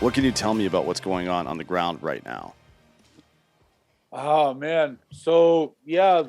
What can you tell me about what's going on the ground right now? Oh, man. So, yeah,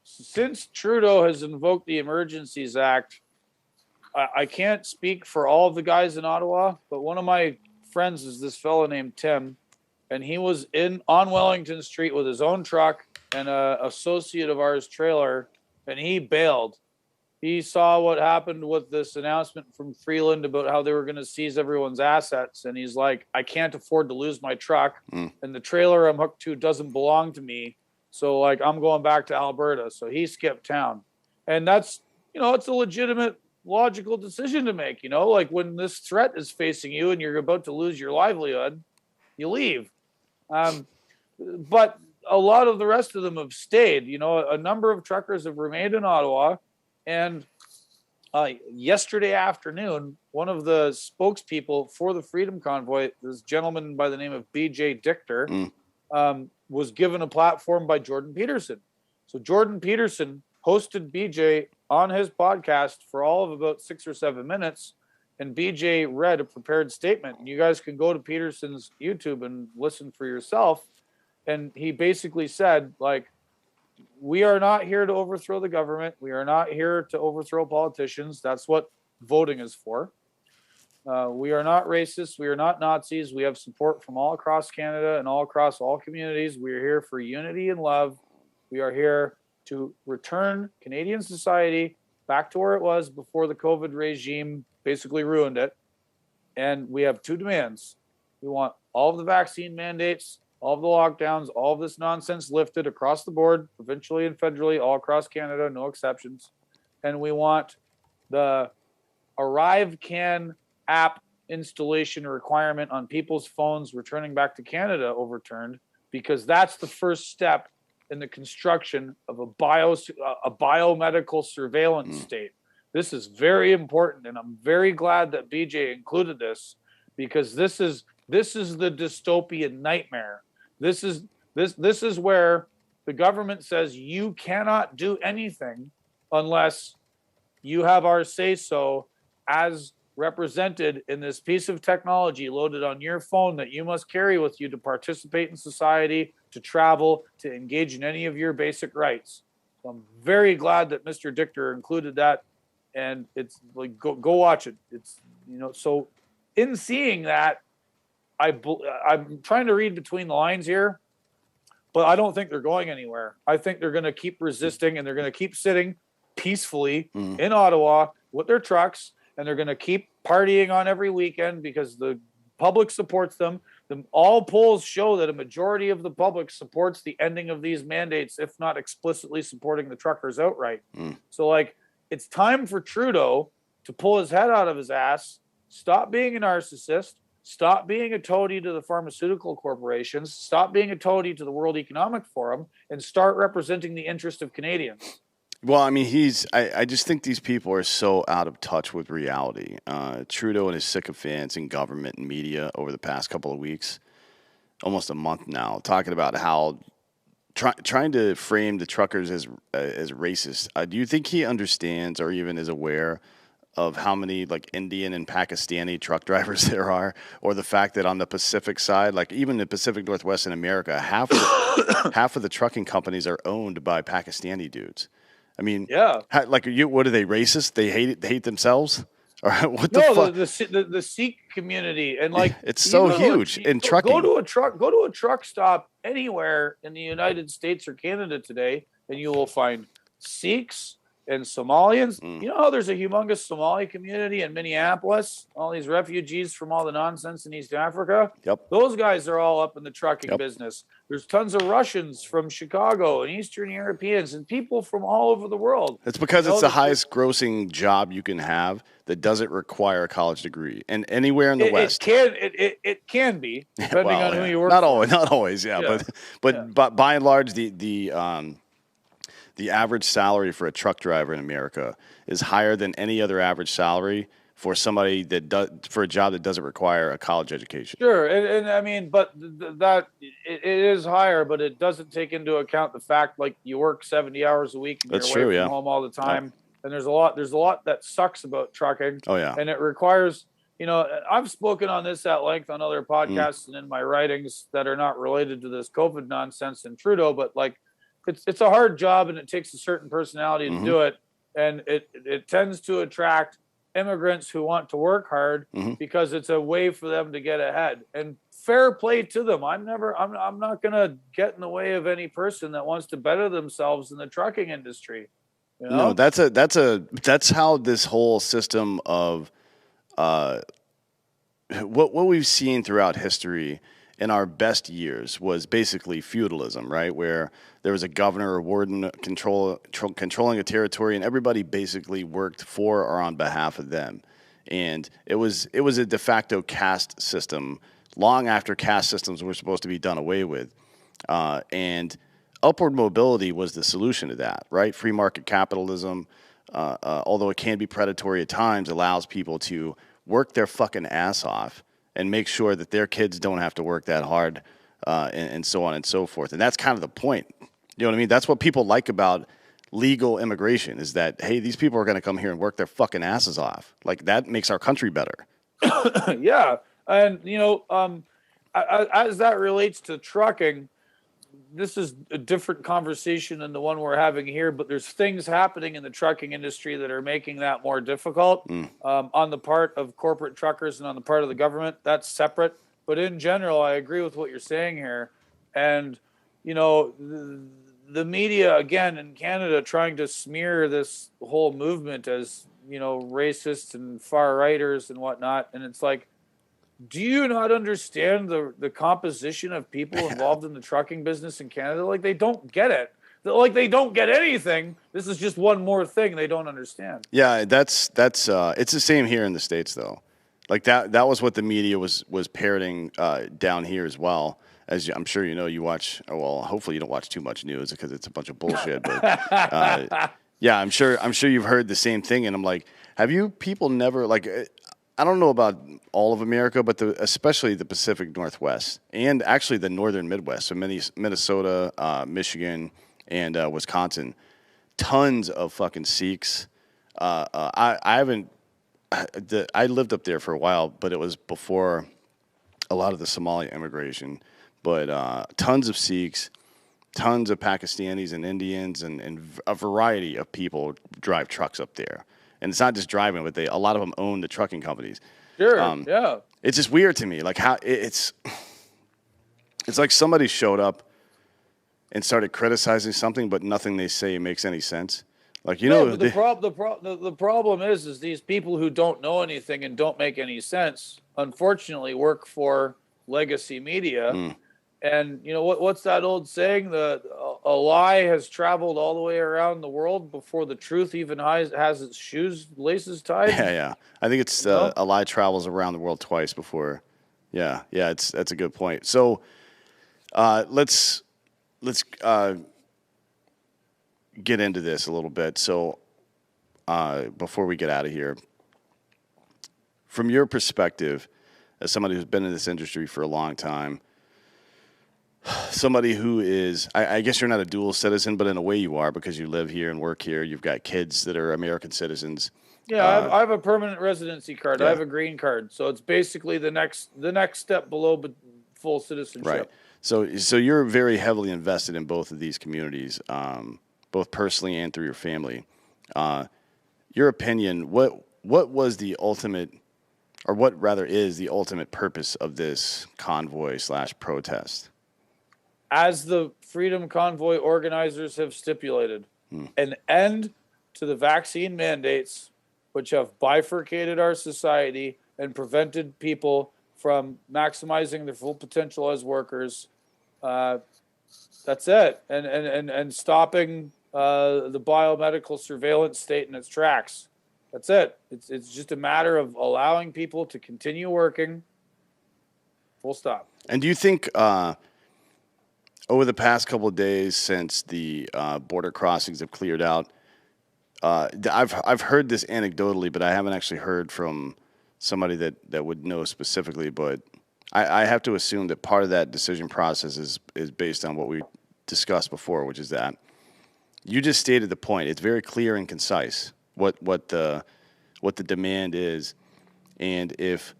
since Trudeau has invoked the Emergencies Act, I can't speak for all of the guys in Ottawa, but one of my friends is this fellow named Tim, and he was on Wellington Street with his own truck and a associate of ours trailer, and he bailed. He saw what happened with this announcement from Freeland about how they were going to seize everyone's assets, and he's like, I can't afford to lose my truck, and the trailer I'm hooked to doesn't belong to me, so like I'm going back to Alberta. So he skipped town, and that's, it's a legitimate, logical decision to make. Like when this threat is facing you and you're about to lose your livelihood, you leave. But a lot of the rest of them have stayed. A number of truckers have remained in Ottawa. And yesterday afternoon, one of the spokespeople for the Freedom Convoy, this gentleman by the name of B.J. Dichter, was given a platform by Jordan Peterson. So Jordan Peterson hosted BJ on his podcast for all of about 6 or 7 minutes, and BJ read a prepared statement. And you guys can go to Peterson's YouTube and listen for yourself. And he basically said, like, we are not here to overthrow the government. We are not here to overthrow politicians. That's what voting is for. We are not racist. We are not Nazis. We have support from all across Canada and all across all communities. We are here for unity and love. We are here to return Canadian society back to where it was before the COVID regime basically ruined it. And we have two demands. We want all of the vaccine mandates, all of the lockdowns, all of this nonsense lifted across the board, provincially and federally, all across Canada, no exceptions. And we want the ArriveCan app installation requirement on people's phones returning back to Canada overturned, because that's the first step in the construction of a biomedical surveillance state. This is very important, and I'm very glad that BJ included this, because this is the dystopian nightmare. This is where the government says you cannot do anything unless you have our say-so, as represented in this piece of technology loaded on your phone that you must carry with you to participate in society, to travel, to engage in any of your basic rights. So I'm very glad that Mr. Dichter included that, and it's like, go watch it. It's, so in seeing that, I'm trying to read between the lines here, but I don't think they're going anywhere. I think they're going to keep resisting, and they're going to keep sitting peacefully in Ottawa with their trucks, and they're going to keep partying on every weekend because the public supports them. All polls show that a majority of the public supports the ending of these mandates, if not explicitly supporting the truckers outright. So, like, it's time for Trudeau to pull his head out of his ass, stop being a narcissist, stop being a toady to the pharmaceutical corporations, stop being a toady to the World Economic Forum, and start representing the interest of Canadians. Well, I mean, I just think these people are so out of touch with reality. Trudeau and his sycophants in government and media over the past couple of weeks, almost a month now, talking about how trying to frame the truckers as racist. Do you think he understands or even is aware of how many like Indian and Pakistani truck drivers there are, or the fact that on the Pacific side, like even the Pacific Northwest in America, half of the trucking companies are owned by Pakistani dudes. I mean, yeah. What are they, racist? They hate themselves? Or what the fuck? The Sikh community, and like it's so huge in trucking. Go to a truck stop anywhere in the United States or Canada today, and you will find Sikhs and Somalians. You know how there's a humongous Somali community in Minneapolis? All these refugees from all the nonsense in East Africa. Yep. Those guys are all up in the trucking business. There's tons of Russians from Chicago and Eastern Europeans and people from all over the world. It's because it's the highest grossing job you can have that doesn't require a college degree, and anywhere in the West. It can be, depending on who you work for. Not always, but by and large, the average salary for a truck driver in America is higher than any other average salary for somebody for a job that doesn't require a college education. Sure, and I mean, but that it is higher, but it doesn't take into account the fact like you work 70 hours a week and you're away from home all the time, and there's a lot that sucks about trucking. Oh yeah, and it requires I've spoken on this at length on other podcasts and in my writings that are not related to this COVID nonsense and Trudeau, but like it's a hard job and it takes a certain personality to do it. And it tends to attract immigrants who want to work hard because it's a way for them to get ahead. And fair play to them. I'm not going to get in the way of any person that wants to better themselves in the trucking industry. No, that's how this whole system of what we've seen throughout history in our best years was basically feudalism, right? Where there was a governor or warden controlling a territory, and everybody basically worked for or on behalf of them. And it was a de facto caste system long after caste systems were supposed to be done away with. And upward mobility was the solution to that, right? Free market capitalism, although it can be predatory at times, allows people to work their fucking ass off and make sure that their kids don't have to work that hard, and so on and so forth. And that's kind of the point. You know what I mean? That's what people like about legal immigration is that, hey, these people are going to come here and work their fucking asses off. Like, that makes our country better. Yeah. And, as that relates to trucking, this is a different conversation than the one we're having here, but there's things happening in the trucking industry that are making that more difficult on the part of corporate truckers and on the part of the government. That's separate. But in general, I agree with what you're saying here. And, the media, again, in Canada, trying to smear this whole movement as, racist and far-righters and whatnot. And it's like, do you not understand the composition of people involved in the trucking business in Canada? Like, they don't get it. Like, they don't get anything. This is just one more thing they don't understand. Yeah, that's it's the same here in the States, though. Like, that was what the media was parroting down here as well. As I'm sure you know, you watch. Well, hopefully you don't watch too much news because it's a bunch of bullshit. But yeah, I'm sure you've heard the same thing. And I'm like, have you people never like? I don't know about all of America, but especially the Pacific Northwest and actually the Northern Midwest, so Minnesota, Michigan, and Wisconsin, tons of fucking Sikhs. I lived up there for a while, but it was before a lot of the Somali immigration. But tons of Sikhs, tons of Pakistanis and Indians, and a variety of people drive trucks up there. And it's not just driving, but a lot of them own the trucking companies. Sure, yeah. It's just weird to me, like how it's like somebody showed up and started criticizing something, but nothing they say makes any sense. Like, the problem is these people who don't know anything and don't make any sense, unfortunately, work for legacy media. And what's that old saying? A lie has traveled all the way around the world before the truth even has its laces tied. Yeah. I think it's a lie travels around the world twice before. Yeah. That's a good point. So let's get into this a little bit. So before we get out of here, from your perspective, as somebody who's been in this industry for a long time, somebody who is, I guess you're not a dual citizen, but in a way you are because you live here and work here. You've got kids that are American citizens. Yeah, I have a permanent residency card. Yeah. I have a green card. So it's basically the next step below full citizenship. Right. So you're very heavily invested in both of these communities, both personally and through your family. Your opinion, what was the ultimate, or what rather is the ultimate purpose of this convoy / protest? As the Freedom Convoy organizers have stipulated, an end to the vaccine mandates, which have bifurcated our society and prevented people from maximizing their full potential as workers. That's it. And stopping the biomedical surveillance state in its tracks. That's it. It's just a matter of allowing people to continue working. Full stop. And do you think over the past couple of days since the border crossings have cleared out, I've heard this anecdotally, but I haven't actually heard from somebody that would know specifically. But I have to assume that part of that decision process is based on what we discussed before, which is that you just stated the point. It's very clear and concise what the demand is, And if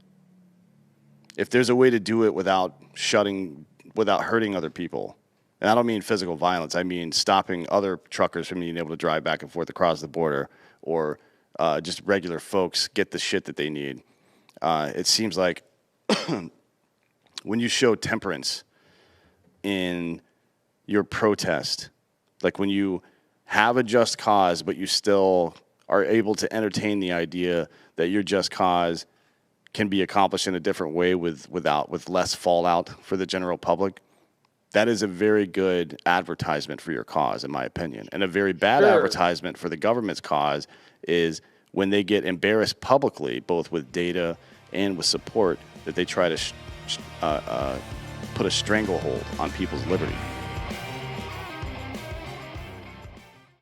there's a way to do it without hurting other people, and I don't mean physical violence, I mean stopping other truckers from being able to drive back and forth across the border, or just regular folks get the shit that they need. It seems like when you show temperance in your protest, like when you have a just cause, but you still are able to entertain the idea that your just cause can be accomplished in a different way with less fallout for the general public, that is a very good advertisement for your cause, in my opinion. And a very bad advertisement for the government's cause is when they get embarrassed publicly, both with data and with support, that they try to put a stranglehold on people's liberty.